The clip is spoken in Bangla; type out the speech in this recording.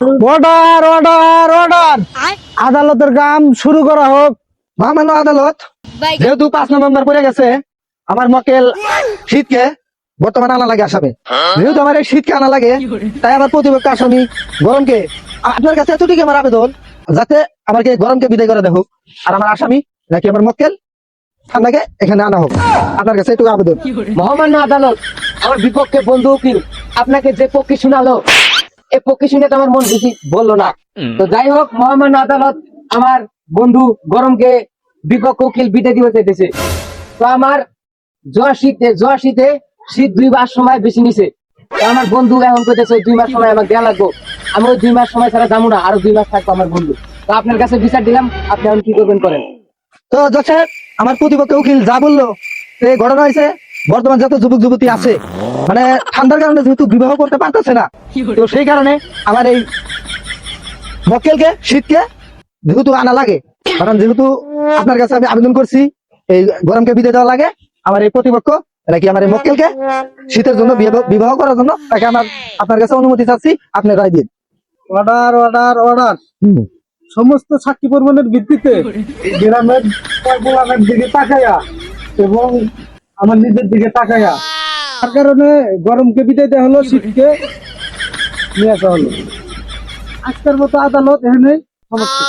অর্ডার অর্ডার অর্ডার আদালতের কাম শুরু করা হোক। মহামান্য আদালত, যেহেতু 5 নভেম্বর পড়ে গেছে, আমার মক্কেল শীতকে বর্তমানে আনা লাগে আসামে। যেহেতু আমার এই শীতকে আনা লাগে, তাই আমার প্রতিপক্ষ আসামি গরমকে, আপনার কাছে এতটুকু আমার আবেদন, যাতে আমাকে গরমকে বিদায় করে দেখুক, আর আমার আসামি নাকি আমার মক্কেল ঠান্ডাকে এখানে আনা হোক। আপনার কাছে এটুকু আবেদন। মহামান্য আদালত, আমার বিপক্ষে বন্ধু উকিল আপনাকে যে পক্ষে শোনালো, এই পক্ষে শুনে তো আমার মন বেশি বললো না। তো যাই হোক, মহামান্য আদালত আমার বন্ধু গরমকে বিপক্ষ উকিল বিদায় দিতে চাইতেছে। তো আমার জোয়ার শীতে শীত 2 মাস সময় বেশি নিছে। তো আমার বন্ধু এখন কইতেছে 2 মাস সময় আমাকে দেওয়া লাগবে। আমি ওই 2 মাস সময় ছাড়া যাবো না, আরো 2 মাস থাকবো আমার বন্ধু। তো আপনার কাছে বিচার দিলাম, আপনি এখন কি করবেন করেন। তো জজ সাহেব, আমার প্রতিপক্ষ উকিল যা বললো, এই ঘটনা হয়েছে বর্তমান যত যুবক যুবতী আছে, মানে ঠান্ডার কারণে যেহেতু বিবাহ করতে পারতেছে না, তো সেই কারণে আমার এই মক্কেলকে শীতকে যেহেতু আনা লাগে, কারণ যেহেতু আপনার কাছে আমি আবেদন করছি এই গরমকে বিদায় দেওয়া লাগে, আমার এই প্রতিপক্ষ নাকি আমার এই মক্কেলকে শীতের জন্য বিবাহ করার জন্য তাকে আপনার কাছে অনুমতি চাচ্ছি, আপনি রায় দিন। Order order order. সমস্ত সাক্ষী প্রমাণের ভিত্তিতে গ্রামের পয়পোলানের দিকে তাকাইয়া এবং আমার নিজের দিকে তাকাইয়া, তার কারণে গরমকে বিদায় দেওয়া হলো, শীতকে নিয়ে আসা হলো। আজকের মতো আদালত এখানে সমাপ্ত।